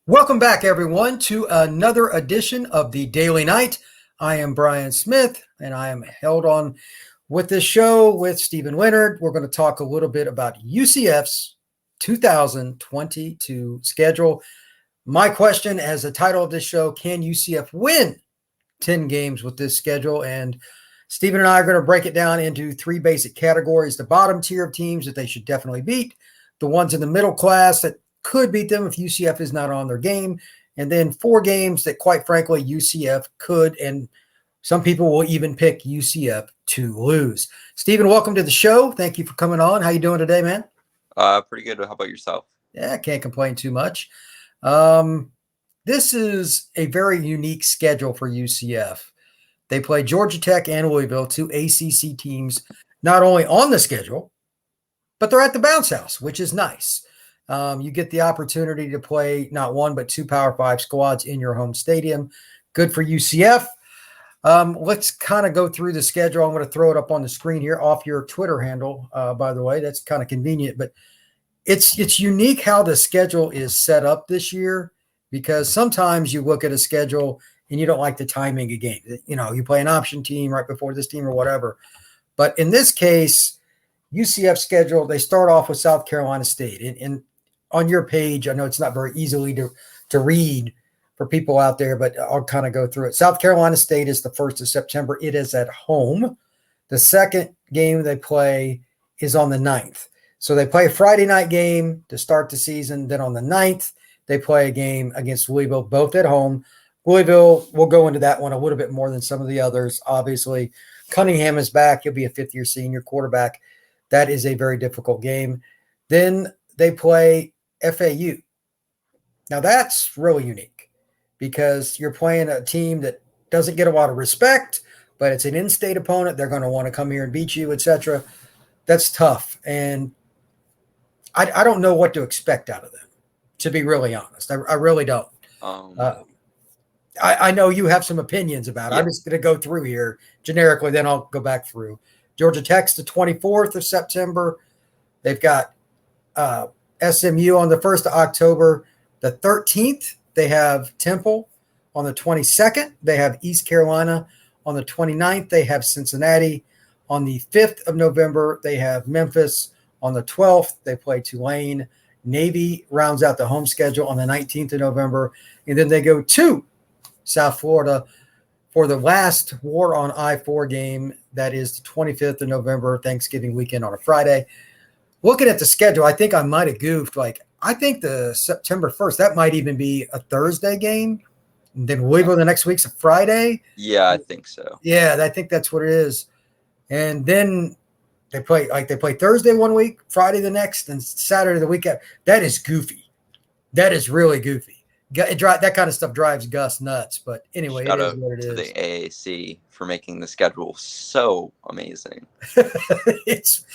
Welcome back, everyone, to another edition of the Daily Night. I am Brian Smith, and I am held on with this show with Stephen Leonard. We're going to talk a little bit about UCF's 2022 schedule. My question, as the title of this show, can UCF win 10 games with this schedule? And Stephen and I are going to break it down into three basic categories: the bottom tier of teams that they should definitely beat, the ones in the middle class that could beat them if UCF is not on their game, and then four games that, quite frankly, UCF could, and some people will even pick UCF to lose. Stephen, welcome to the show. Thank you for coming on. How you doing today, man? Pretty good. How about yourself? Yeah, I can't complain too much. This is a very unique schedule for UCF. They play Georgia Tech and Louisville, two ACC teams, not only on the schedule, but they're at the bounce house, which is nice. You get the opportunity to play not one, but two Power 5 squads in your home stadium. Good for UCF. Let's kind of go through the schedule. I'm going to throw it up on the screen here off your Twitter handle, by the way. That's kind of convenient, but it's unique how the schedule is set up this year, because sometimes you look at a schedule and you don't like the timing of game. You know, you play an option team right before this team or whatever. But in this case, UCF schedule, they start off with South Carolina State. And on your page, I know it's not very easily to read for people out there, but I'll kind of go through it. South Carolina State is the 1st of September. It is at home. The second game they play is on the 9th. So they play a Friday night game to start the season. Then on the 9th, they play a game against Louisville, both at home. Louisville, we'll go into that one a little bit more than some of the others. Obviously, Cunningham is back. He'll be a fifth-year senior quarterback. That is a very difficult game. Then they play FAU. Now, that's really unique because you're playing a team that doesn't get a lot of respect, but it's an in-state opponent. They're going to want to come here and beat you, etc. That's tough. And I don't know what to expect out of them, to be really honest. I really don't. I know you have some opinions about it. Yeah. I'm just going to go through here generically, then I'll go back through. Georgia Tech's the 24th of September. They've got SMU on the 1st of October. The 13th, they have Temple. On the 22nd, they have East Carolina. On the 29th, they have Cincinnati. On the 5th of November, they have Memphis. On the 12th, they play Tulane. Navy rounds out the home schedule on the 19th of November. And then they go to South Florida for the last War on I-4 game. That is the 25th of November, Thanksgiving weekend on a Friday. Looking at the schedule, I think I might have goofed. I think the September 1st, that might even be a Thursday game. And then Louisville the next week's a Friday. Yeah, I think so. Yeah, I think that's what it is. And then they play Thursday one week, Friday the next, and Saturday the weekend. That is goofy. That is really goofy. That kind of stuff drives Gus nuts. But anyway, Shout it is out what it to is. the AAC for making the schedule so amazing. It's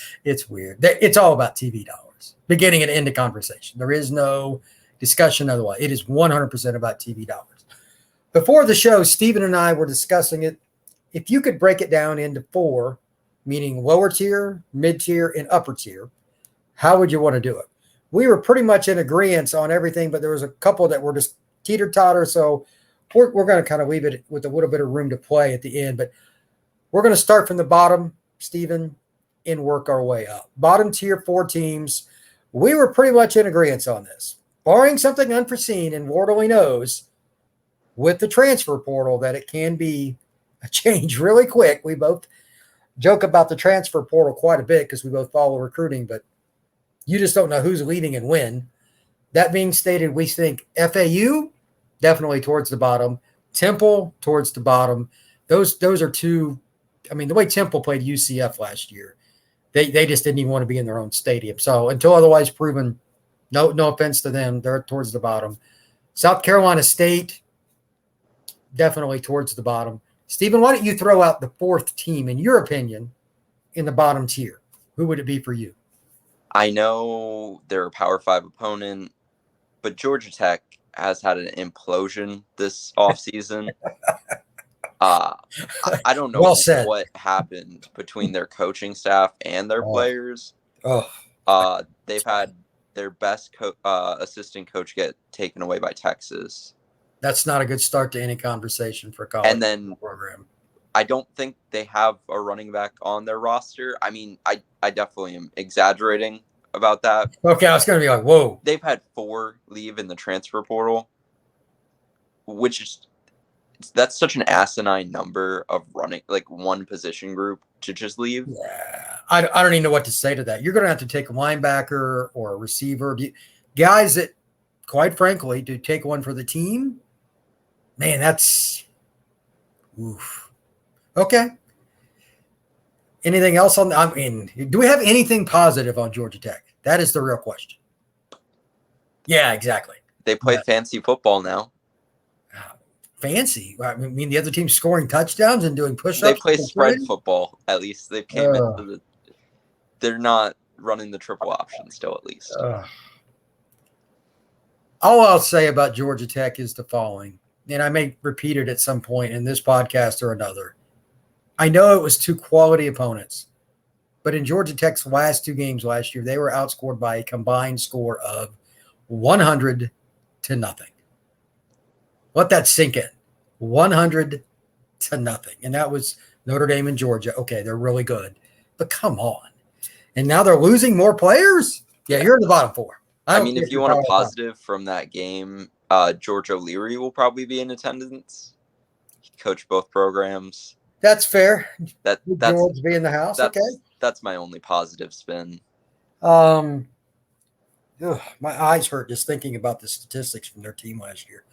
weird. It's all about TV dollars, beginning and end of conversation. There is no discussion otherwise. It is 100% about TV dollars. Before the show, Stephen and I were discussing it. If you could break it down into four, meaning lower tier, mid tier, and upper tier, how would you want to do it? We were pretty much in agreement on everything, but there was a couple that were just teeter-totter, so we're going to kind of leave it with a little bit of room to play at the end. But we're going to start from the bottom, Stephen, and work our way up. Bottom tier, four teams. We were pretty much in agreement on this. Barring something unforeseen, and Lord only knows, with the transfer portal, that it can be a change really quick. We both joke about the transfer portal quite a bit because we both follow recruiting, but you just don't know who's leading and when. That being stated, we think FAU definitely towards the bottom, Temple towards the bottom. Those are two. I mean, the way Temple played UCF last year, they just didn't even want to be in their own stadium. So until otherwise proven, no offense to them, they're towards the bottom. South Carolina State, definitely towards the bottom. Stephen, why don't you throw out the fourth team, in your opinion, in the bottom tier? Who would it be for you? I know they're a Power 5 opponent, but Georgia Tech has had an implosion this offseason. I don't know what happened between their coaching staff and their players. They've had their best assistant coach get taken away by Texas. That's not a good start to any conversation for a college program. I don't think they have a running back on their roster. I mean, I definitely am exaggerating about that. Okay, I was going to be like, whoa. They've had 4 leave in the transfer portal, which is that's such an asinine number of running, like one position group to just leave. Yeah, I don't even know what to say to that. You're going to have to take a linebacker or a receiver. Guys that, quite frankly, to take one for the team, man, that's oof. Okay. Anything else on? I mean, do we have anything positive on Georgia Tech? That is the real question. Yeah, exactly. They play fancy football now. Fancy? I mean, the other team's scoring touchdowns and doing push-ups. They play spread football. At least they came into the. They're not running the triple option still. At least. All I'll say about Georgia Tech is the following, and I may repeat it at some point in this podcast or another. I know it was 2 quality opponents, but in Georgia Tech's last 2 games last year, they were outscored by a combined score of 100-0. Let that sink in. 100-0. And that was Notre Dame and Georgia. Okay, they're really good, but come on. And now they're losing more players? Yeah, you're in the bottom 4. I mean, if you want a positive from that game, George O'Leary will probably be in attendance. He coached both programs. That's fair. That's George be in the house. Okay. That's my only positive spin. My eyes hurt just thinking about the statistics from their team last year.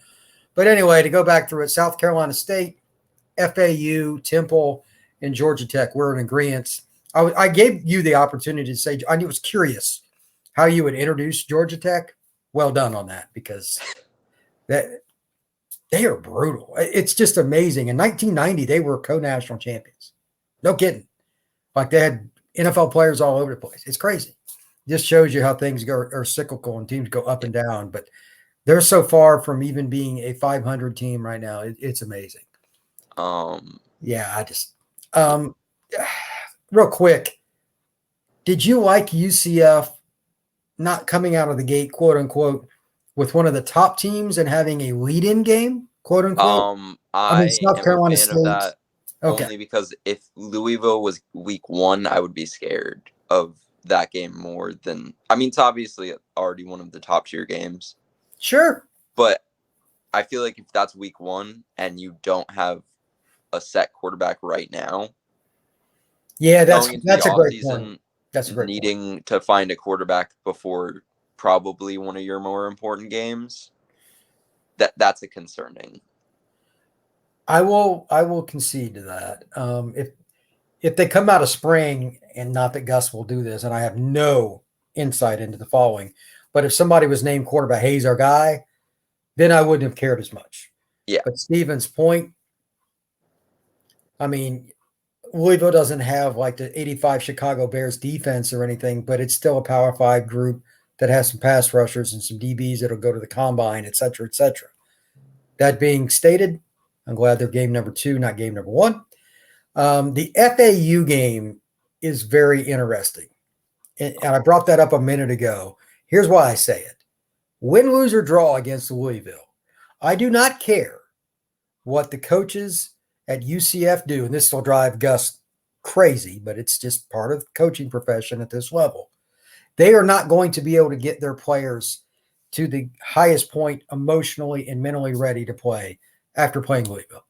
But anyway, to go back through it, South Carolina State, FAU, Temple, and Georgia Tech, we're in agreement. I gave you the opportunity to say, I was curious how you would introduce Georgia Tech. Well done on that, because they are brutal. It's just amazing. In 1990, they were co-national champions. No kidding. Like, they had NFL players all over the place. It's crazy. Just shows you how things are cyclical and teams go up and down. But they're so far from even being a 500 team right now. It's amazing. Real quick, did you like UCF not coming out of the gate, quote unquote, with one of the top teams and having a lead-in game, quote unquote? I mean, South Carolina State. Of that only because if Louisville was week 1, I would be scared of that game more than. I mean, it's obviously already one of the top tier games. Sure. But I feel like if that's week 1 and you don't have a set quarterback right now. Yeah, that's a great point. That's a great needing to find a quarterback before probably one of your more important games. That's a concerning. I will concede to that. If they come out of spring, and not that Gus will do this, and I have no insight into the following, but if somebody was named quarterback, Hayes our guy, then I wouldn't have cared as much. Yeah. But Steven's point, I mean, Louisville doesn't have like the 85 Chicago Bears defense or anything, but it's still a Power 5 group that has some pass rushers and some DBs that'll go to the combine, et cetera, et cetera. That being stated, I'm glad they're game number 2, not game number 1. The FAU game is very interesting. And I brought that up a minute ago. Here's why I say it. Win, lose, or draw against Louisville. I do not care what the coaches at UCF do, and this will drive Gus crazy, but it's just part of the coaching profession at this level. They are not going to be able to get their players to the highest point emotionally and mentally ready to play after playing Louisville.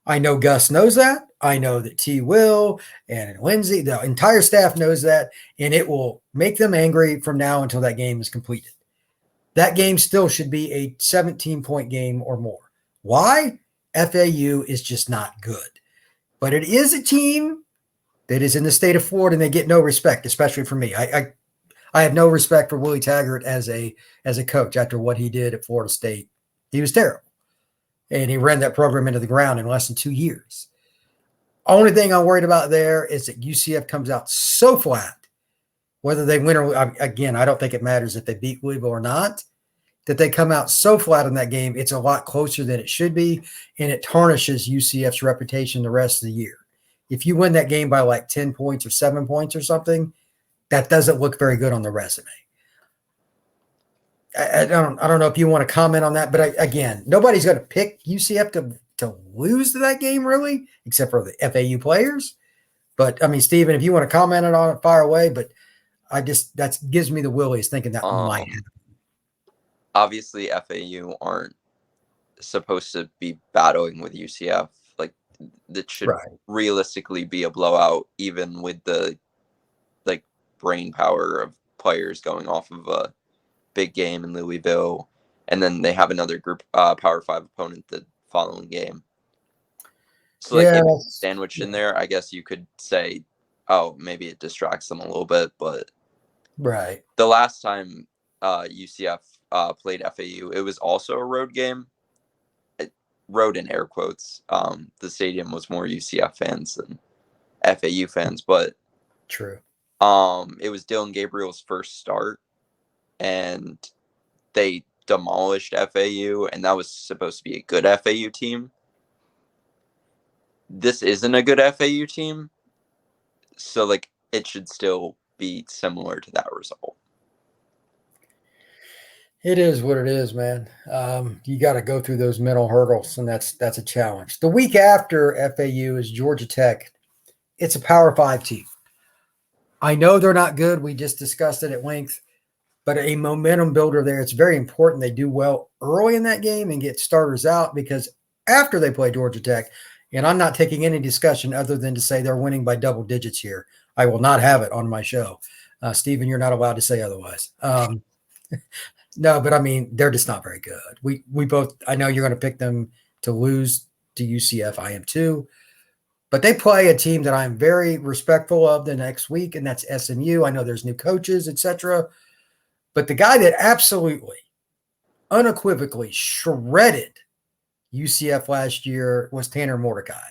I know Gus knows that. I know that T. Will and Lindsay, the entire staff knows that, and it will make them angry from now until that game is completed. That game still should be a 17-point game or more. Why? FAU is just not good. But it is a team that is in the state of Florida, and they get no respect, especially from me. I have no respect for Willie Taggart as a coach after what he did at Florida State. He was terrible. And he ran that program into the ground in less than 2 years. Only thing I'm worried about there is that UCF comes out so flat, whether they win or – again, I don't think it matters if they beat Louisville or not, that they come out so flat in that game, it's a lot closer than it should be, and it tarnishes UCF's reputation the rest of the year. If you win that game by like 10 points or 7 points or something, that doesn't look very good on the resume. I don't know if you want to comment on that, but again, nobody's going to pick UCF to lose to that game really, except for the FAU players. But I mean, Steven, if you want to comment on it, fire away. But that gives me the willies thinking that might happen. Obviously, FAU aren't supposed to be battling with UCF. Like, that should realistically be a blowout, even with the brain power of players going off of a big game in Louisville, and then they have another group Power 5 opponent the following game. So if it's sandwiched in there, I guess you could say, oh, maybe it distracts them a little bit. But the last time UCF played FAU, it was also a road game. Road in air quotes. The stadium was more UCF fans than FAU fans, but true. It was Dylan Gabriel's first start, and they demolished FAU, and that was supposed to be a good FAU team. This isn't a good FAU team, so it should still be similar to that result. It is what it is, man. You got to go through those mental hurdles, and that's a challenge. The week after FAU is Georgia Tech. It's a Power 5 team. I know they're not good. We just discussed it at length, but a momentum builder there. It's very important they do well early in that game and get starters out, because after they play Georgia Tech, and I'm not taking any discussion other than to say they're winning by double digits here. I will not have it on my show. Steven, you're not allowed to say otherwise. No, but I mean, they're just not very good. We both, I know you're going to pick them to lose to UCF. I am too. But they play a team that I'm very respectful of the next week, and that's SMU. I know there's new coaches, etc. But the guy that absolutely, unequivocally shredded UCF last year was Tanner Mordecai.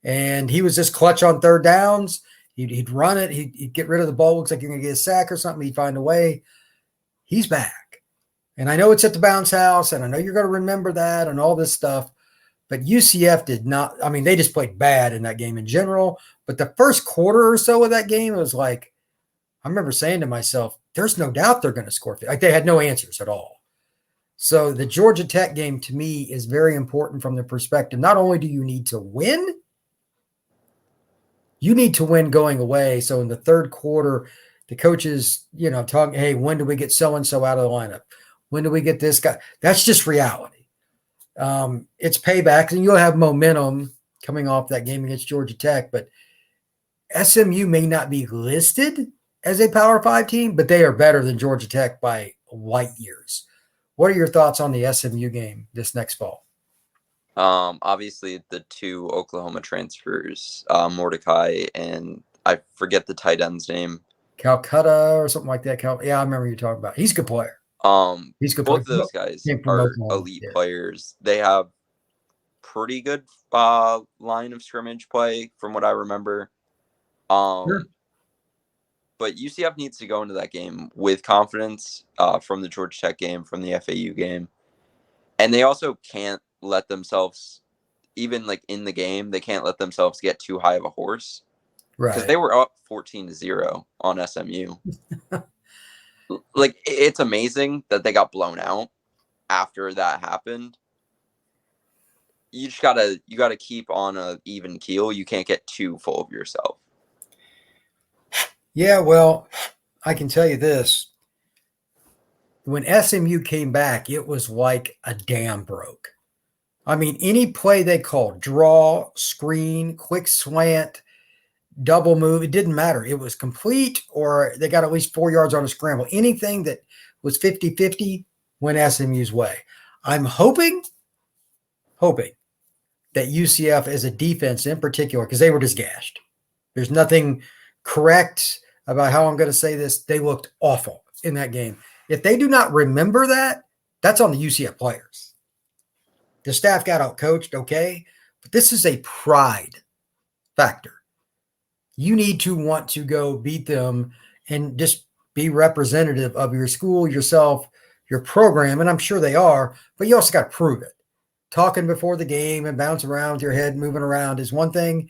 And he was just clutch on third downs. He'd run it. He'd get rid of the ball. Looks like you're going to get a sack or something. He'd find a way. He's back. And I know it's at the bounce house, and I know you're going to remember that and all this stuff. But UCF did not – I mean, they just played bad in that game in general. But the first quarter or so of that game, it was like – I remember saying to myself, there's no doubt they're going to score. Like, they had no answers at all. So the Georgia Tech game, to me, is very important from the perspective. Not only do you need to win, you need to win going away. So in the third quarter, the coaches, talking, hey, when do we get so-and-so out of the lineup? When do we get this guy? That's just reality. It's payback, and you'll have momentum coming off that game against Georgia Tech. But SMU may not be listed as a Power 5 team, but they are better than Georgia Tech by light years. What are your thoughts on the SMU game this next fall? Obviously, the two Oklahoma transfers, Mordecai and I forget the tight end's name. Calcutta or something like that. Yeah, I remember you talking about. He's a good player. He's good. Both of those guys are elite players. They have pretty good line of scrimmage play from what I remember. Sure. But UCF needs to go into that game with confidence from the Georgia Tech game, from the FAU game. And they also can't let themselves, even in the game, they can't let themselves get too high of a horse. Right. Because they were up 14-0 on SMU. It's amazing that they got blown out after that happened. You just gotta keep on a even keel. You can't get too full of yourself. Yeah, well, I can tell you this. When SMU came back, it was like a dam broke. I mean, any play they called, draw, screen, quick slant, double move, it didn't matter. It was complete, or they got at least 4 yards on a scramble. Anything that was 50-50 went SMU's way. I'm hoping that UCF as a defense in particular, because they were just gashed. There's nothing correct about how I'm going to say this. They looked awful in that game. If they do not remember that, that's on the UCF players. The staff got out-coached, okay, but this is a pride factor. You need to want to go beat them and just be representative of your school, yourself, your program, and I'm sure they are, but you also got to prove it. Talking before the game and bouncing around your head, moving around is one thing.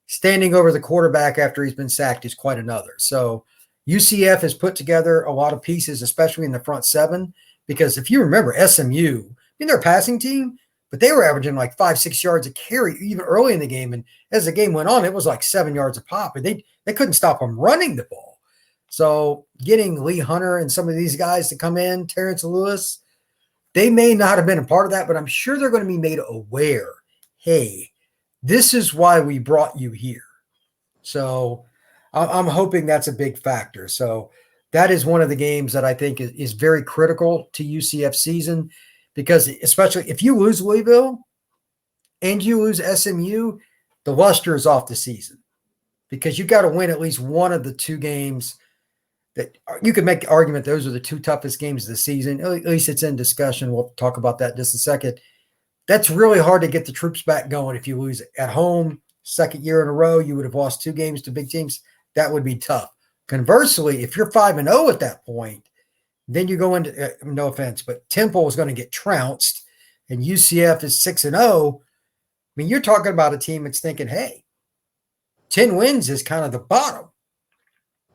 Standing over the quarterback after he's been sacked is quite another. So UCF has put together a lot of pieces, especially in the front seven, Because if you remember SMU, I mean, they're a passing team, but they were averaging like 5-6 yards a carry even early in the game. And as the game went on, it was like 7 yards a pop, and they couldn't stop them running the ball. So getting Lee Hunter and some of these guys to come in, Terrence Lewis, they may not have been a part of that, but I'm sure they're going to be made aware. Hey, this is why we brought you here. So I'm hoping that's a big factor. So that is one of the games that I think is very critical to UCF season, because especially if you lose Louisville and you lose SMU, the luster is off the season, because you got to win at least one of the two games that you could make the argument those are the two toughest games of the season. At least it's in discussion. We'll talk about that in just a second. That's really hard to get the troops back going. If you lose at home, second year in a row, you would have lost two games to big teams. That would be tough. Conversely, if you're 5-0 at that point, then you go into, no offense, but Temple is going to get trounced, and UCF is 6-0. I mean, you're talking about a team that's thinking, hey, 10 wins is kind of the bottom.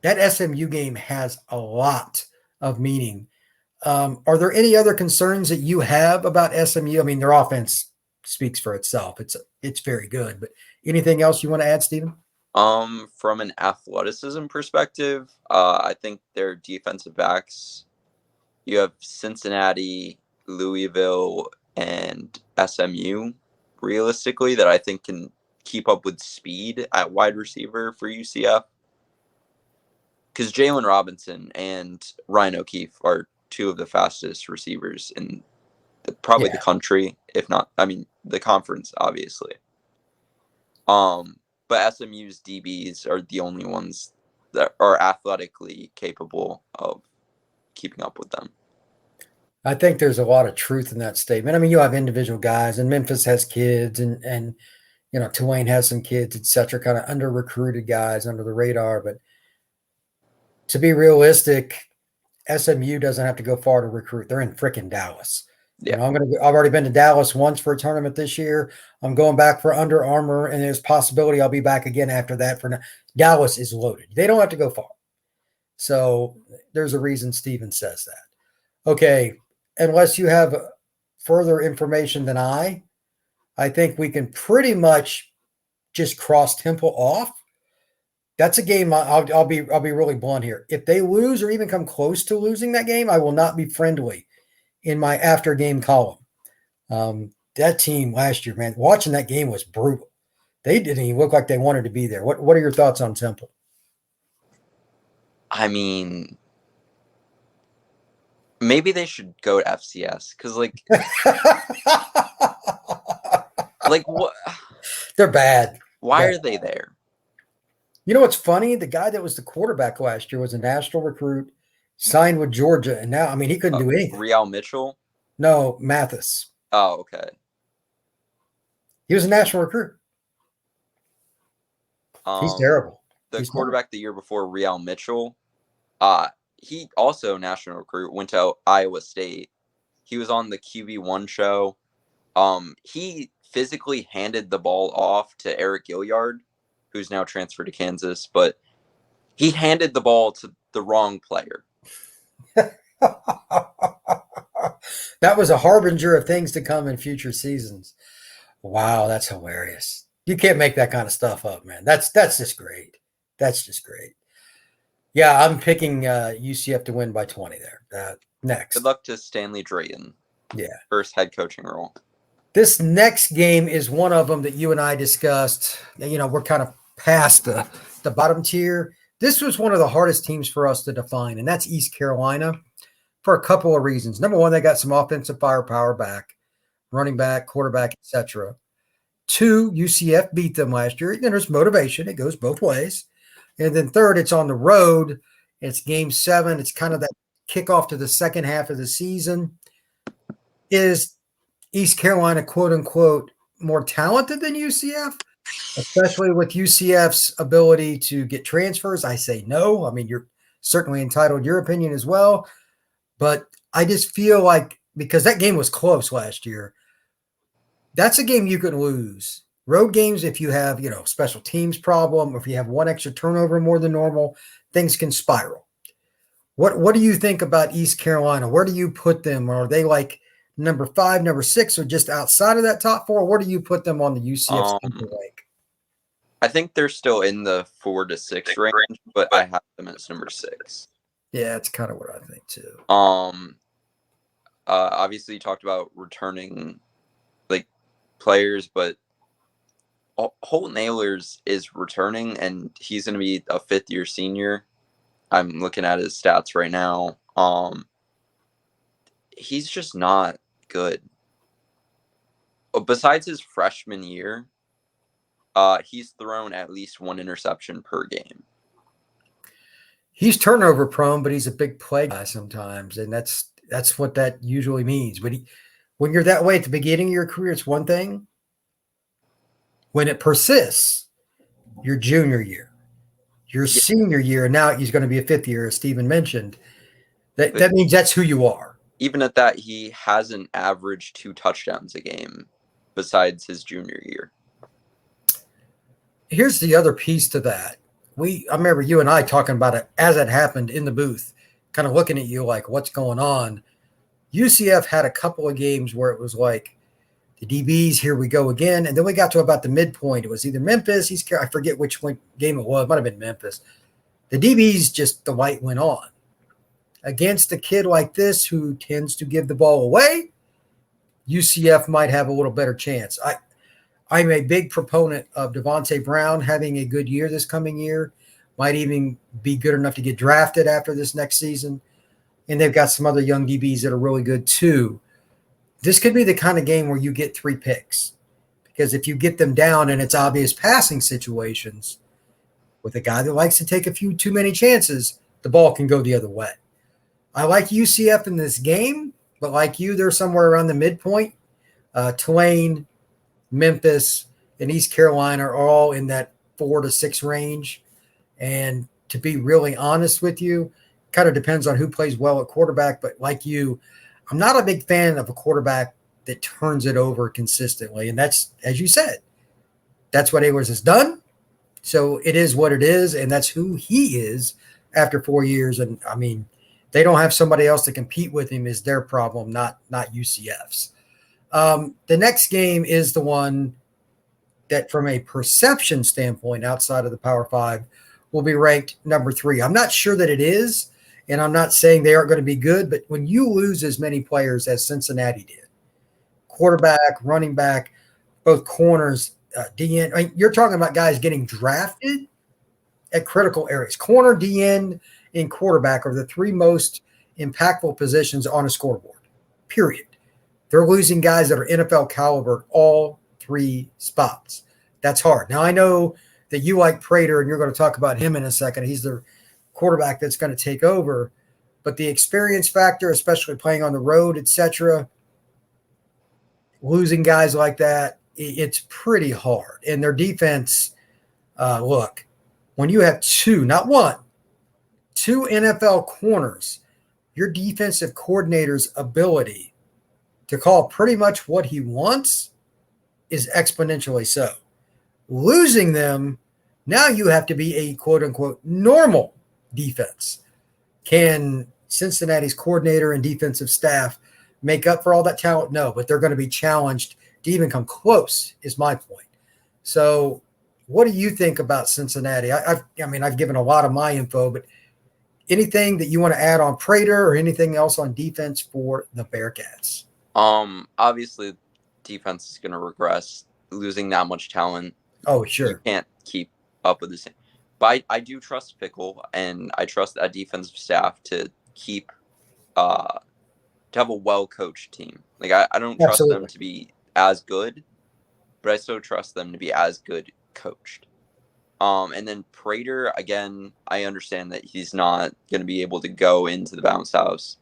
That SMU game has a lot of meaning. Are there any other concerns that you have about SMU? I mean, their offense speaks for itself. It's very good. But anything else you want to add, Stephen? From an athleticism perspective, I think their defensive backs, you have Cincinnati, Louisville, and SMU, realistically, that I think can keep up with speed at wide receiver for UCF. Because Jalen Robinson and Ryan O'Keefe are two of the fastest receivers in probably the country, if not, I mean, the conference, obviously. But SMU's DBs are the only ones that are athletically capable of keeping up with them. I think there's a lot of truth in that statement. I mean, you have individual guys, and Memphis has kids, and you know, Tulane has some kids, et cetera, kind of under-recruited guys under the radar. But to be realistic, SMU doesn't have to go far to recruit. They're in freaking Dallas. Yeah. You know, I've already been to Dallas once for a tournament this year. I'm going back for Under Armour, and there's possibility I'll be back again after that. Dallas is loaded. They don't have to go far. So there's a reason Steven says that. Okay, unless you have further information than I think we can pretty much just cross Temple off. That's a game I'll be really blunt here. If they lose or even come close to losing that game, I will not be friendly in my after game column. That team last year, man, watching that game was brutal. They didn't even look like they wanted to be there. What are your thoughts on Temple? I mean, maybe they should go to FCS, because like what? They're bad. Why are they there? You know what's funny? The guy that was the quarterback last year was a national recruit, signed with Georgia, and now, I mean, he couldn't do anything. Real Mitchell? No, Mathis. Oh, okay. He was a national recruit. He's terrible. He's quarterback the year before, Real Mitchell, he also national recruit, went to Iowa State. He was on the QB1 show. He physically handed the ball off to Eric Gilliard, who's now transferred to Kansas, but he handed the ball to the wrong player. That was a harbinger of things to come in future seasons. Wow, that's hilarious. You can't make that kind of stuff up, man. That's just great. That's just great. Yeah, I'm picking UCF to win by 20 there. Next. Good luck to Stanley Drayton. Yeah. First head coaching role. This next game is one of them that you and I discussed. You know, we're kind of past the bottom tier. This was one of the hardest teams for us to define, and that's East Carolina, for a couple of reasons. Number one, they got some offensive firepower back, running back, quarterback, etc. Two, UCF beat them last year. And there's motivation. It goes both ways. And then third, it's on the road. It's game 7. It's kind of that kickoff to the second half of the season. Is East Carolina, quote unquote, more talented than UCF, especially with UCF's ability to get transfers? I say no. I mean, you're certainly entitled to your opinion as well. But I just feel like, because that game was close last year, that's a game you could lose. Road games, if you have, you know, special teams problem, or if you have one extra turnover more than normal, things can spiral. What do you think about East Carolina? Where do you put them? Are they like number 5, number 6, or just outside of that top 4? Where do you put them on the UCF rank? I think they're still in the 4 to 6 range, but I have them as number 6. Yeah, it's kind of what I think too. Obviously you talked about returning like players, but Holt Nailers is returning, and he's going to be a 5th-year senior. I'm looking at his stats right now. He's just not good. Besides his freshman year, he's thrown at least 1 interception per game. He's turnover prone, but he's a big play guy sometimes, and that's what that usually means. But when you're that way at the beginning of your career, it's one thing. When it persists, your junior year, your senior year, and now he's going to be a 5th year, as Stephen mentioned. That means that's who you are. Even at that, he hasn't averaged 2 touchdowns a game besides his junior year. Here's the other piece to that. I remember you and I talking about it as it happened in the booth, kind of looking at you like, what's going on? UCF had a couple of games where it was like, the DBs, here we go again. And then we got to about the midpoint. It was either Memphis, I forget which game it was. It might have been Memphis. The DBs just, the light went on. Against a kid like this who tends to give the ball away, UCF might have a little better chance. I'm a big proponent of Devontae Brown having a good year this coming year. Might even be good enough to get drafted after this next season. And they've got some other young DBs that are really good too. This could be the kind of game where you get 3 picks. Because if you get them down and it's obvious passing situations, with a guy that likes to take a few too many chances, the ball can go the other way. I like UCF in this game, but like you, they're somewhere around the midpoint. Tulane, Memphis, and East Carolina are all in that 4 to 6 range. And to be really honest with you, kind of depends on who plays well at quarterback. But like you, I'm not a big fan of a quarterback that turns it over consistently. And that's, as you said, that's what Ahlers has done. So it is what it is. And that's who he is after 4 years. And I mean, they don't have somebody else to compete with him is their problem, not UCF's. The next game is the one that from a perception standpoint outside of the Power 5 will be ranked number 3. I'm not sure that it is, and I'm not saying they aren't going to be good, but when you lose as many players as Cincinnati did, quarterback, running back, both corners, DN, I mean, you're talking about guys getting drafted at critical areas. Corner, DN, and quarterback are the 3 most impactful positions on a scoreboard, period. They're losing guys that are NFL caliber all 3 spots. That's hard. Now, I know that you like Prater, and you're going to talk about him in a second. He's the quarterback that's going to take over. But the experience factor, especially playing on the road, etc., losing guys like that, it's pretty hard. And their defense, look, when you have 2, not 1, 2 NFL corners, your defensive coordinator's ability to call pretty much what he wants is exponentially so. Losing them, now you have to be a quote-unquote normal defense. Can Cincinnati's coordinator and defensive staff make up for all that talent? No, but they're going to be challenged to even come close is my point. So what do you think about Cincinnati? I mean, I've given a lot of my info, but anything that you want to add on Prater or anything else on defense for the Bearcats? Obviously, defense is going to regress, losing that much talent. Oh, sure. You can't keep up with the same. But I do trust Pickle, and I trust that defensive staff to keep to have a well-coached team. Like I don't trust them to be as good, but I still trust them to be as good coached. And then Prater, again, I understand that he's not going to be able to go into the bounce house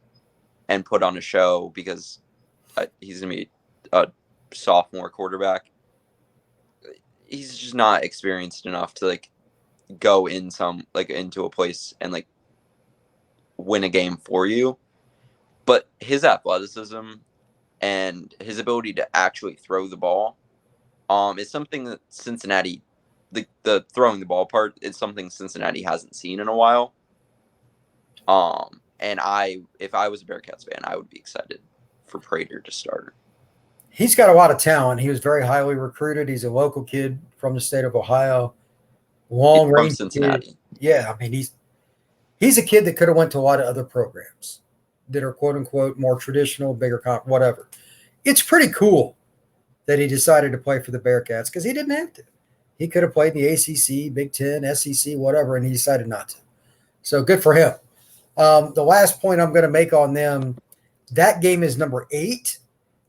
and put on a show because he's going to be a sophomore quarterback. He's just not experienced enough to go in into a place and win a game for you. But his athleticism and his ability to actually throw the ball is something that Cincinnati, the throwing the ball part, is something Cincinnati hasn't seen in a while. And if I was a Bearcats fan, I would be excited for Prater to start. He's got a lot of talent. He was very highly recruited. He's a local kid from the state of Ohio. Long range from Cincinnati. Kid. Yeah, I mean he's a kid that could have went to a lot of other programs that are quote unquote more traditional, bigger comp, whatever. It's pretty cool that he decided to play for the Bearcats because he didn't have to. He could have played in the ACC, Big Ten, SEC, whatever, and he decided not to. So good for him. The last point I'm going to make on them, that game is number 8.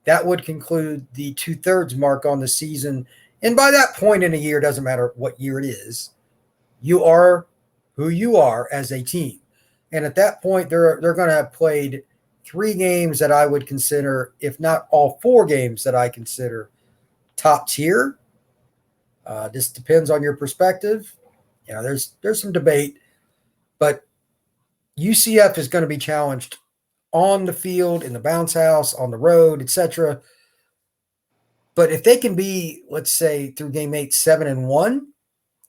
That would conclude the 2/3 mark on the season. And by that point in a year, doesn't matter what year it is, you are who you are as a team. And at that point, they're going to have played 3 games that I would consider, if not all 4 games that I consider top tier. This depends on your perspective. You know, there's some debate, but UCF is going to be challenged on the field, in the bounce house, on the road, etc. But if they can be, let's say, through game 8, 7-1,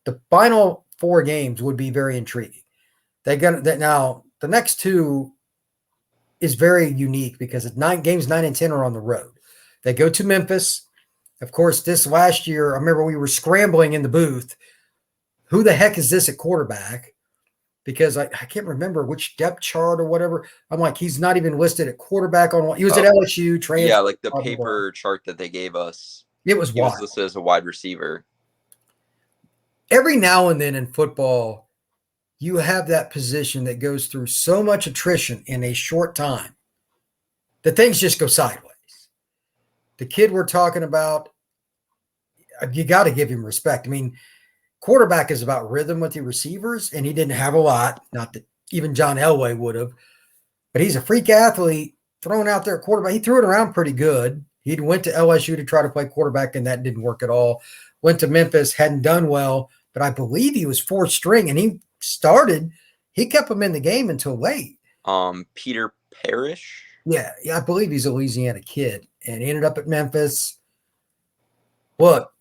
the final 4 games would be very intriguing. Now the next 2 is very unique because games 9 and 10 are on the road. They go to Memphis. Of course, this last year, I remember we were scrambling in the booth. Who the heck is this at quarterback? Because I can't remember which depth chart or whatever. I'm like, he's not even listed at quarterback on one. He was at LSU. Yeah, like the paper chart that they gave us. It was wild. He was listed as a wide receiver. Every now and then in football, you have that position that goes through so much attrition in a short time that things just go sideways. The kid we're talking about, you got to give him respect. I mean, quarterback is about rhythm with the receivers, and he didn't have a lot. Not that even John Elway would have, but he's a freak athlete thrown out there at quarterback. He threw it around pretty good. He went to LSU to try to play quarterback, and that didn't work at all. Went to Memphis, hadn't done well, but I believe he was 4th string, and he started. He kept him in the game until late. Peter Parrish? Yeah, I believe he's a Louisiana kid, and he ended up at Memphis. Look,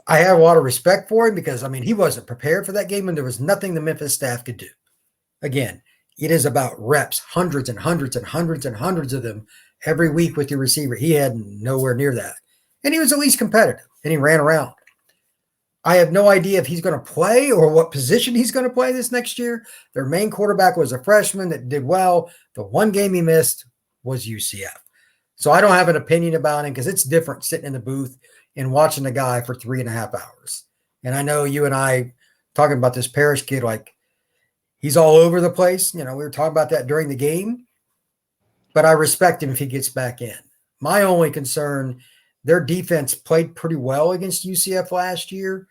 I have a lot of respect for him because, I mean, he wasn't prepared for that game, and there was nothing the Memphis staff could do. Again, it is about reps, hundreds and hundreds and hundreds and hundreds of them every week with your receiver. He had nowhere near that. And he was at least competitive, and he ran around. I have no idea if he's going to play or what position he's going to play this next year. Their main quarterback was a freshman that did well. The one game he missed was UCF. So I don't have an opinion about him because it's different sitting in the booth and watching the guy for 3.5 hours. And I know you and I talking about this Parrish kid, like he's all over the place. You know, we were talking about that during the game, but I respect him if he gets back in. My only concern, their defense played pretty well against UCF last year.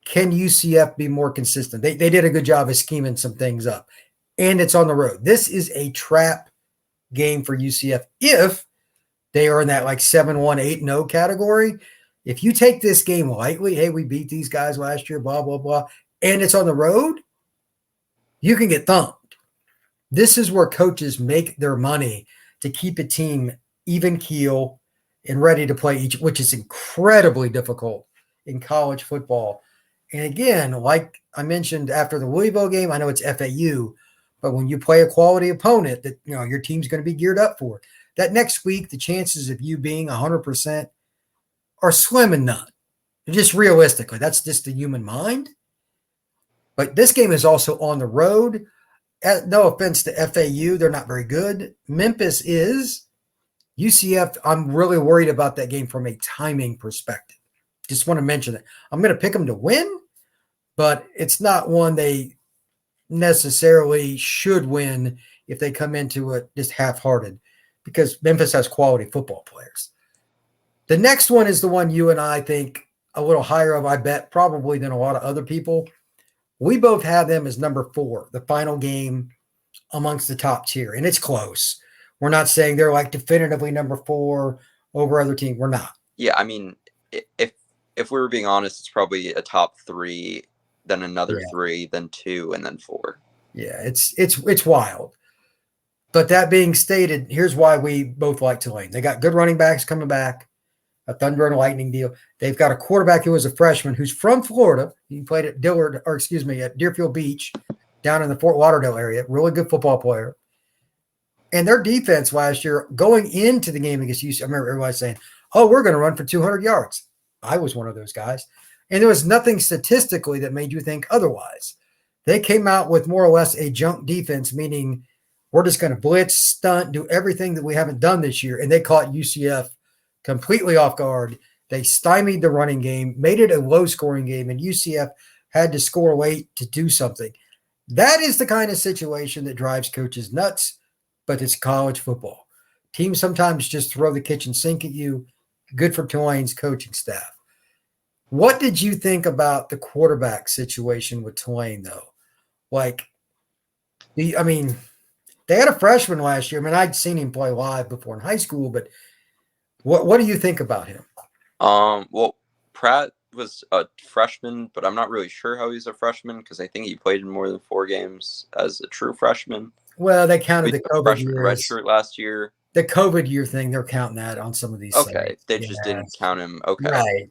Can UCF be more consistent? They did a good job of scheming some things up, and it's on the road. This is a trap game for UCF if they are in that like 7-1, 8-0 category. If you take this game lightly, hey, we beat these guys last year, blah, blah, blah, and it's on the road, you can get thumped. This is where coaches make their money to keep a team even keel and ready to play each, which is incredibly difficult in college football. And again, like I mentioned after the Louisville game, I know it's FAU, but when you play a quality opponent that, you know, your team's going to be geared up for, that next week, the chances of you being 100% are slim and none. Just realistically, that's just the human mind. But this game is also on the road. No offense to FAU, they're not very good. Memphis is. UCF, I'm really worried about that game from a timing perspective. Just want to mention that. I'm going to pick them to win, but it's not one they necessarily should win if they come into it just half-hearted, because Memphis has quality football players. The next one is the one you and I think a little higher of, I bet, probably than a lot of other people. We both have them as number 4, the final game amongst the top tier, and it's close. We're not saying they're like definitively number 4 over other teams. We're not. Yeah, I mean, if we were being honest, it's probably a top 3, then another 3, then 2, and then 4. Yeah, it's wild. But that being stated, here's why we both like Tulane. They got good running backs coming back, a thunder and lightning deal. They've got a quarterback who was a freshman who's from Florida. He played at at Deerfield Beach down in the Fort Lauderdale area. Really good football player. And their defense last year, going into the game against UCF, I remember everybody saying, "Oh, we're going to run for 200 yards." I was one of those guys. And there was nothing statistically that made you think otherwise. They came out with more or less a junk defense, meaning we're just going to blitz, stunt, do everything that we haven't done this year. And they caught UCF completely off guard. They stymied the running game, made it a low-scoring game, and UCF had to score late to do something. That is the kind of situation that drives coaches nuts, but it's college football. Teams sometimes just throw the kitchen sink at you. Good for Tulane's coaching staff. What did you think about the quarterback situation with Tulane, though? Like, I mean, they had a freshman last year. I mean, I'd seen him play live before in high school, but what do you think about him? Well, Pratt was a freshman, but I'm not really sure how he's a freshman because I think he played in more than 4 games as a true freshman. Well, they counted the COVID freshman year redshirt last year. The COVID year thing, they're counting that on some of these Okay, sites. they just didn't count him. Okay. Right.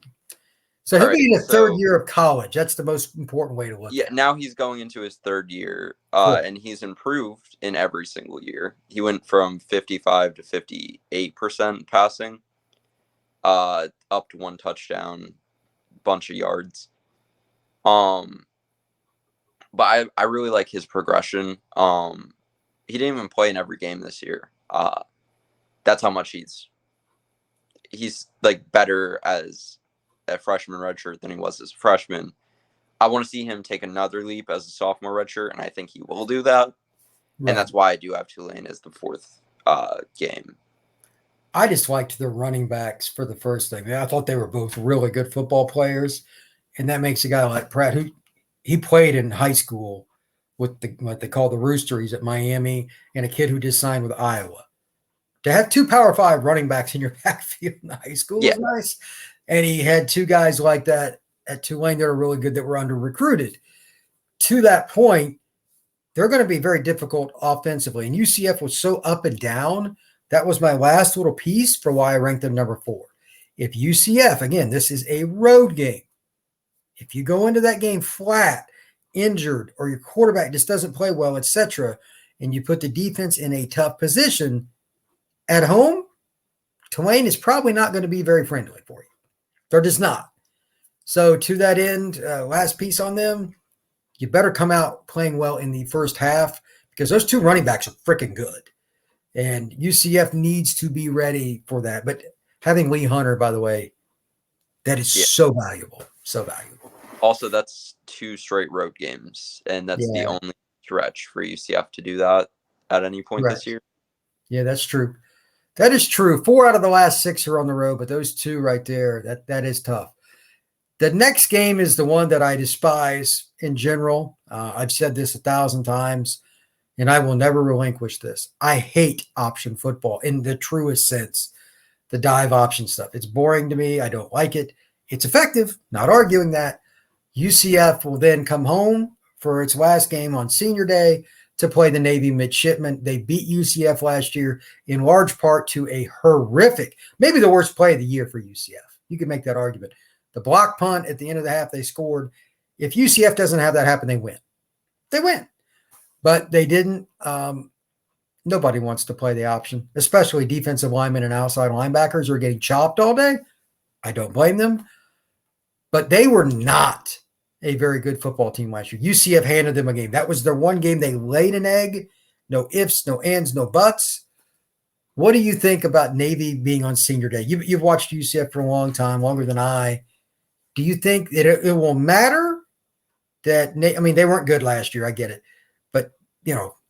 So he'll be in the third year of college. That's the most important way to look at it. Yeah, now he's going into his 3rd year, and he's improved in every single year. He went from 55 to 58% passing, up to 1 touchdown, bunch of yards. But I really like his progression. He didn't even play in every game this year. That's how much he's like better as a freshman redshirt than he was as a freshman. I want to see him take another leap as a sophomore redshirt, and I think he will do that. Right. And that's why I do have Tulane as the 4th game. I just liked the running backs for the first thing. I thought they were both really good football players, and that makes a guy like Pratt, who he played in high school with what they call the Roosteries at Miami, and a kid who just signed with Iowa. To have 2 Power 5 running backs in your backfield in high school is nice. And he had 2 guys like that at Tulane that are really good that were under-recruited. To that point, they're going to be very difficult offensively. And UCF was so up and down. That was my last little piece for why I ranked them number 4. If UCF, again, this is a road game. If you go into that game flat, injured, or your quarterback just doesn't play well, etc., and you put the defense in a tough position, at home, Tulane is probably not going to be very friendly for you. They're just not. So to that end, last piece on them, you better come out playing well in the first half because those 2 running backs are freaking good. And UCF needs to be ready for that. But having Lee Hunter, by the way, that is so valuable. So valuable. Also, that's 2 straight road games, and that's the only stretch for UCF to do that at any point this year. Yeah, that's true. That is true. 4 out of the last 6 are on the road, but those 2 right there, that is tough. The next game is the one that I despise in general. I've said this 1,000 times, and I will never relinquish this. I hate option football in the truest sense, the dive option stuff. It's boring to me. I don't like it. It's effective, not arguing that. UCF will then come home for its last game on senior day to play the Navy midshipmen. They beat UCF last year in large part to a horrific, maybe the worst play of the year for UCF. You can make that argument. The block punt at the end of the half, they scored. If UCF doesn't have that happen, they win. They win. But they didn't. Nobody wants to play the option, especially defensive linemen and outside linebackers who are getting chopped all day. I don't blame them. But they were not a very good football team last year. UCF handed them a game. That was their one game they laid an egg. No ifs, no ands, no buts. What do you think about Navy being on senior day? You've watched UCF for a long time, longer than I. Do you think that it will matter that, I mean, they weren't good last year. I get it. But,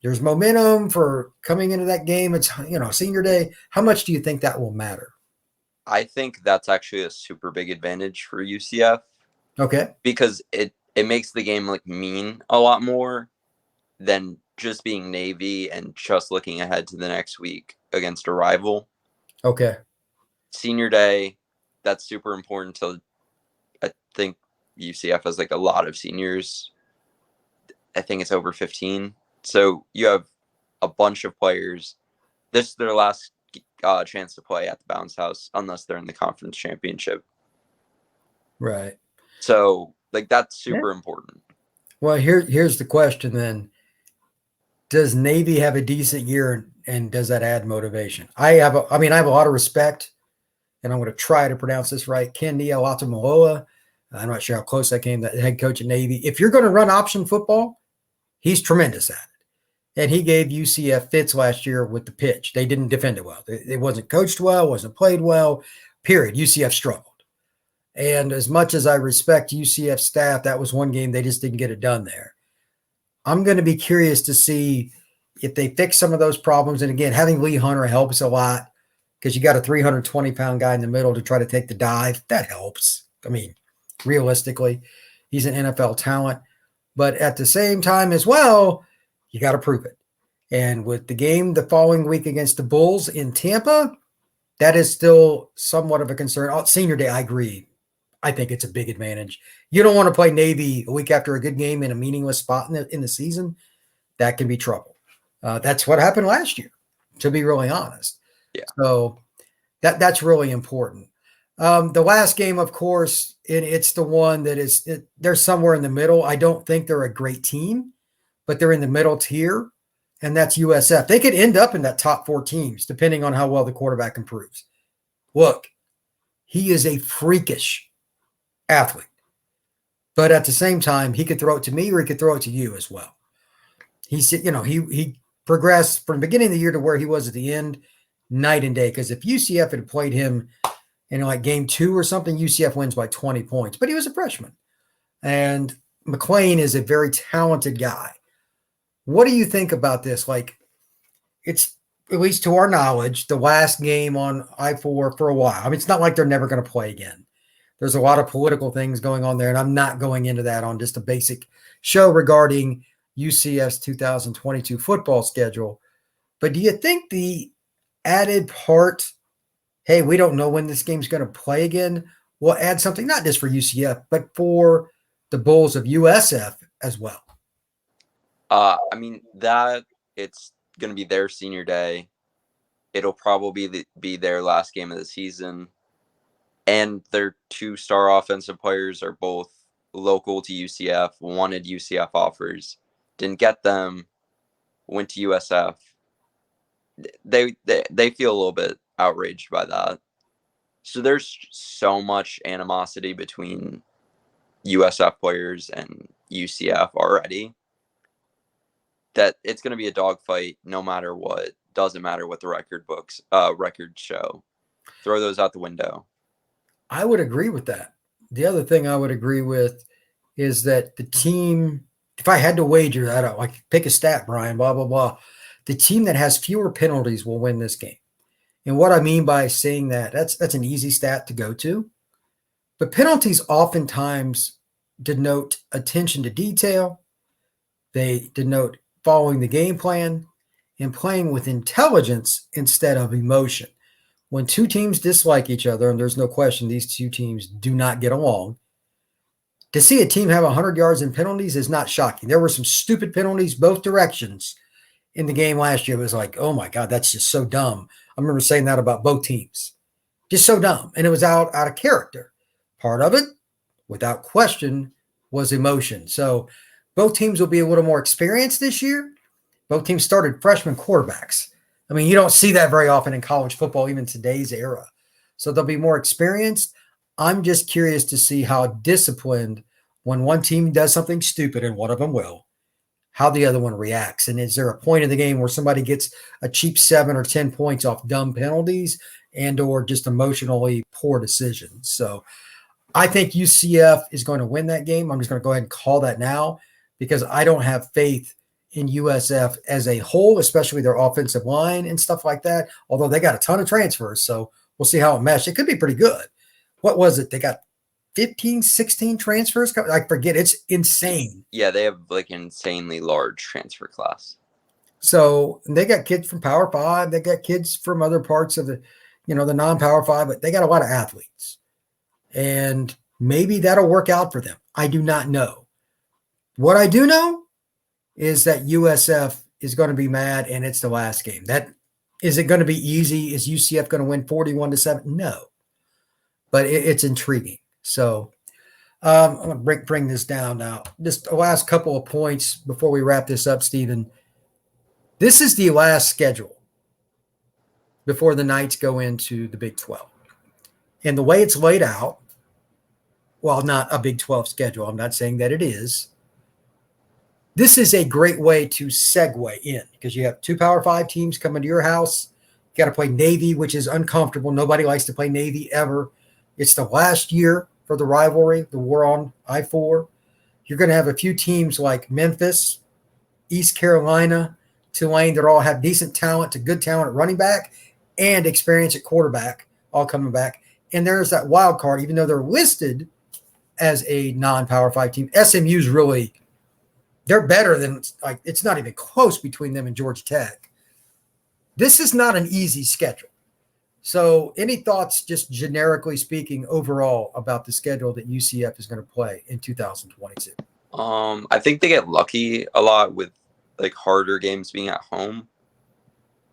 there's momentum for coming into that game. It's, senior day. How much do you think that will matter? I think that's actually a super big advantage for UCF. Okay. Because it makes the game mean a lot more than just being Navy and just looking ahead to the next week against a rival. Okay. Senior day, that's super important to, I think UCF has a lot of seniors. I think it's over 15. So you have a bunch of players. This is their last chance to play at the Bounce House unless they're in the conference championship. Right. So that's super important. Well, here's the question then. Does Navy have a decent year, and does that add motivation? I have a lot of respect, and I'm going to try to pronounce this right. Kendia Latamaloa. I'm not sure how close I came. That head coach at Navy. If you're going to run option football, he's tremendous at it. And he gave UCF fits last year with the pitch. They didn't defend it well. It wasn't coached well, wasn't played well, period. UCF struggled. And as much as I respect UCF staff, that was one game they just didn't get it done there. I'm going to be curious to see if they fix some of those problems. And again, having Lee Hunter helps a lot because you got a 320-pound guy in the middle to try to take the dive. That helps. I mean, realistically, he's an NFL talent. But at the same time as well, you got to prove it. And with the game the following week against the Bulls in Tampa, that is still somewhat of a concern. Senior day, I agree. I think it's a big advantage. You don't want to play Navy a week after a good game in a meaningless spot in the season. That can be trouble. That's what happened last year, to be really honest. Yeah. So that's really important. The last game, of course, it's the one that they're somewhere in the middle. I don't think they're a great team, but they're in the middle tier, and that's USF. They could end up in that top 4 teams, depending on how well the quarterback improves. Look, he is a freakish athlete, but at the same time, he could throw it to me or he could throw it to you as well. He progressed from the beginning of the year to where he was at the end, night and day. Because if UCF had played him in like game 2 or something, UCF wins by 20 points. But he was a freshman, and McClain is a very talented guy. What do you think about this? Like, it's, at least to our knowledge, the last game on I-4 for a while. I mean, it's not like they're never going to play again. There's a lot of political things going on there, and I'm not going into that on just a basic show regarding UCF's 2022 football schedule. But do you think the added part, hey, we don't know when this game's going to play again, will add something, not just for UCF, but for the Bulls of USF as well? I mean, that it's going to be their senior day. It'll probably be their last game of the season. And their 2-star offensive players are both local to UCF, wanted UCF offers, didn't get them, went to USF. They feel a little bit outraged by that. So there's so much animosity between USF players and UCF already that it's going to be a dogfight no matter what. Doesn't matter what the records show. Throw those out the window. I would agree with that. The other thing I would agree with is that the team, if I had to wager, I don't like pick a stat, Brian, blah, blah, blah. The team that has fewer penalties will win this game. And what I mean by saying that, that's an easy stat to go to. But penalties oftentimes denote attention to detail. They denote following the game plan and playing with intelligence instead of emotion. When 2 teams dislike each other, and there's no question these 2 teams do not get along, to see a team have 100 yards in penalties is not shocking. There were some stupid penalties both directions in the game last year. It was like, oh my God, that's just so dumb. I remember saying that about both teams. Just so dumb. And it was out of character. Part of it, without question, was emotion. So both teams will be a little more experienced this year. Both teams started freshman quarterbacks. I mean, you don't see that very often in college football, even today's era. So they'll be more experienced. I'm just curious to see how disciplined, when one team does something stupid, and one of them will, how the other one reacts. And is there a point in the game where somebody gets a cheap 7 or 10 points off dumb penalties and or just emotionally poor decisions? So I think UCF is going to win that game. I'm just going to go ahead and call that now because I don't have faith in USF as a whole, especially their offensive line and stuff like that, although they got a ton of transfers. So we'll see how it meshes. It could be pretty good. What was it? They got 15, 16 transfers? I forget. It's insane. Yeah, they have like an insanely large transfer class. So they got kids from Power 5. They got kids from other parts of the non-Power 5, but they got a lot of athletes. And maybe that'll work out for them. I do not know. What I do know is that USF is going to be mad, and it's the last game. Is it going to be easy? Is UCF going to win 41-7? No. But it's intriguing. So I'm going to bring this down now. Just the last couple of points before we wrap this up, Stephen. This is the last schedule before the Knights go into the Big 12. And the way it's laid out, while not a Big 12 schedule, I'm not saying that it is, this is a great way to segue in because you have 2 Power 5 teams coming to your house. You got to play Navy, which is uncomfortable. Nobody likes to play Navy ever. It's the last year for the rivalry, the war on I-4. You're going to have a few teams like Memphis, East Carolina, Tulane that all have decent talent to good talent at running back and experience at quarterback, all coming back. And there's that wild card, even though they're listed as a non-Power 5 team. SMU's really – they're better than – it's not even close between them and Georgia Tech. This is not an easy schedule. So any thoughts, just generically speaking, overall about the schedule that UCF is going to play in 2022? I think they get lucky a lot with like harder games being at home.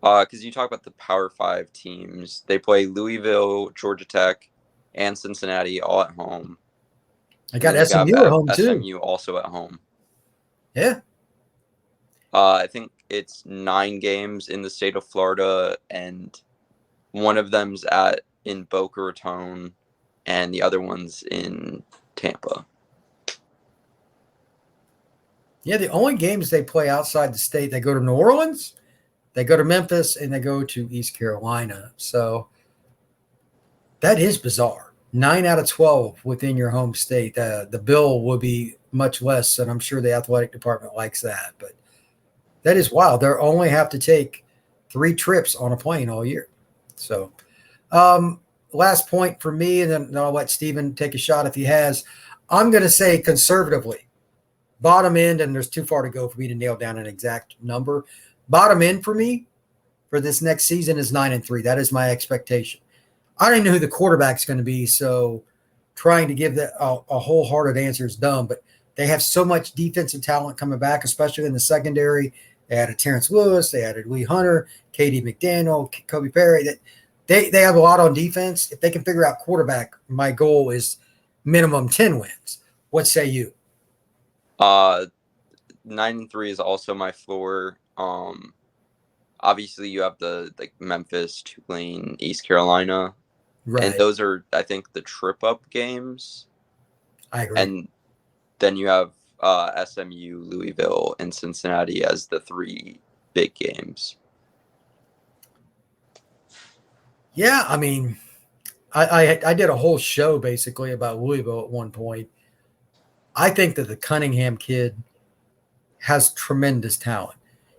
Because you talk about the Power 5 teams. They play Louisville, Georgia Tech, and Cincinnati all at home. I got SMU at home too. SMU also at home. Yeah. I think it's 9 games in the state of Florida, and one of them's in Boca Raton, and the other one's in Tampa. Yeah, the only games they play outside the state, they go to New Orleans, they go to Memphis, and they go to East Carolina. So that is bizarre. 9 out of 12 within your home state. The bill will be much less, and I'm sure the athletic department likes that. But that is wild. They'll only have to take 3 trips on a plane all year. So last point for me, and then I'll let Steven take a shot if he has. I'm going to say conservatively, bottom end, and there's too far to go for me to nail down an exact number. Bottom end for me for this next season is 9-3. That is my expectation. I don't even know who the quarterback's going to be, so trying to give that a wholehearted answer is dumb. But they have so much defensive talent coming back, especially in the secondary. They added Terrence Lewis, they added Lee Hunter, Katie McDaniel, Kobe Perry. That they have a lot on defense. If they can figure out quarterback, my goal is minimum 10 wins. What say you? 9-3 is also my floor. Obviously you have the Memphis, Tulane, East Carolina. Right. And those are, I think, the trip-up games. I agree. And then you have SMU, Louisville, and Cincinnati as the 3 big games. Yeah, I mean, I did a whole show basically about Louisville at one point. I think that the Cunningham kid has tremendous talent.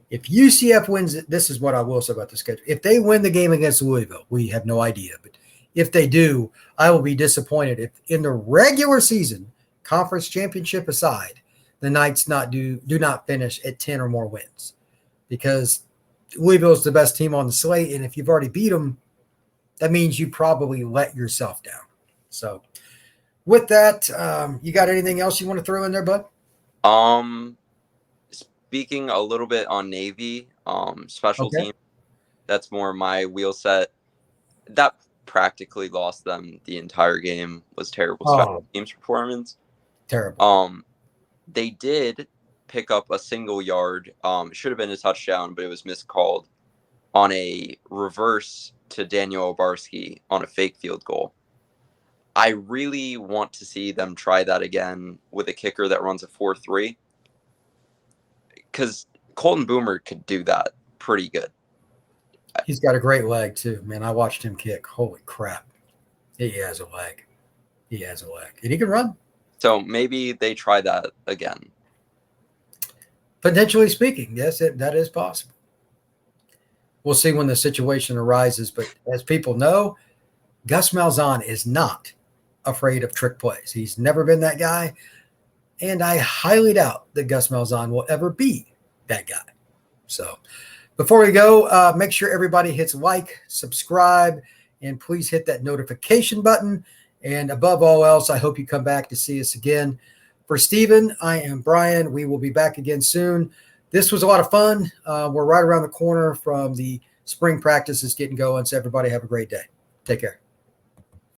If UCF wins it, this is what I will say about the schedule. If they win the game against Louisville, we have no idea. But if they do, I will be disappointed if in the regular season, conference championship aside, the Knights do not finish at 10 or more wins. Because Louisville is the best team on the slate, and if you've already beat them, that means you probably let yourself down. So with that, you got anything else you want to throw in there, bud? Speaking a little bit on Navy, special team, that's more my wheel set. That practically lost them the entire game. Was terrible special teams performance. Terrible. They did pick up a single yard. It should have been a touchdown, but it was miscalled on a reverse to Daniel Obarski on a fake field goal. I really want to see them try that again with a kicker that runs a 4.3. Because Colton Boomer could do that pretty good. He's got a great leg, too. Man, I watched him kick. Holy crap. He has a leg. He has a leg. And he can run. So maybe they try that again. Potentially speaking, yes, that is possible. We'll see when the situation arises. But as people know, Gus Malzahn is not afraid of trick plays. He's never been that guy. And I highly doubt that Gus Malzahn will ever be that guy. So before we go, make sure everybody hits like, subscribe, and please hit that notification button. And above all else, I hope you come back to see us again. For Steven, I am Brian. We will be back again soon. This was a lot of fun. We're right around the corner from the spring practices getting going. So everybody have a great day. Take care.